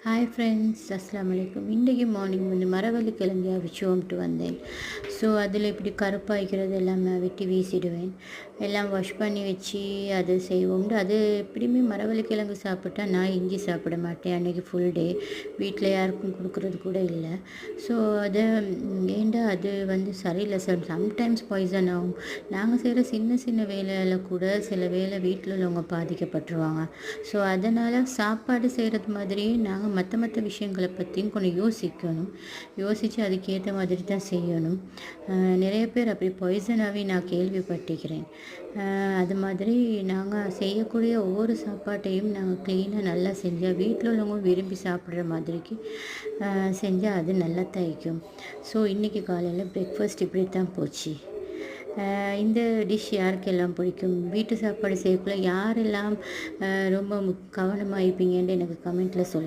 Hi friends, அஸ்ஸலாமு அலைக்கும். இன்றைக்கி மார்னிங் வந்து மரவள்ளி கிழங்கு அவிச்சோம்ட்டு வந்தேன். ஸோ அதில் இப்படி கருப்பாய்க்கிறது எல்லாமே வெட்டி வீசிடுவேன். எல்லாம் வாஷ் பண்ணி வச்சு அது செய்வோம்ட்டு. அது எப்படியுமே மரவள்ளி கிழங்கு சாப்பிட்டா நான் இஞ்சி சாப்பிட மாட்டேன். அன்றைக்கி ஃபுல் டே வீட்டில் யாருக்கும் கொடுக்குறது கூட இல்லை. ஸோ அதை ஏண்டா அது வந்து சரியில்லை சார், சம்டைம்ஸ் பாய்சன் ஆகும். நாங்கள் செய்கிற சின்ன சின்ன வேலையில் கூட சில வேலை வீட்டில் உள்ளவங்க பாதிக்கப்பட்டுருவாங்க. ஸோ அதனால் சாப்பாடு செய்கிறது மாதிரியே நாங்கள் மற்ற விஷயங்களை பற்றியும் கொஞ்சம் யோசித்து அதுக்கேற்ற மாதிரி தான் செய்யணும். நிறைய பேர் அப்படி பாய்சனாகவே நான் கேள்விப்பட்டிருக்கிறேன். அது மாதிரி நாங்கள் செய்யக்கூடிய ஒவ்வொரு சாப்பாட்டையும் நாங்கள் க்ளீனாக நல்லா செஞ்சால் வீட்டில் உள்ளவங்க விரும்பி சாப்பிட்ற மாதிரிக்கு செஞ்சால் அது நல்லா தைக்கும். ஸோ இன்றைக்கி காலையில் பிரேக்ஃபாஸ்ட் இப்படி தான் போச்சு. இந்த டிஷ் யாருக்கெல்லாம் பிடிக்கும்? வீட்டு சாப்பாடு செய்யக்குள்ள யாரெல்லாம் ரொம்ப கவனமாக இருப்பீங்கன்னு எனக்கு கமெண்ட்டில் சொல்லுங்கள்.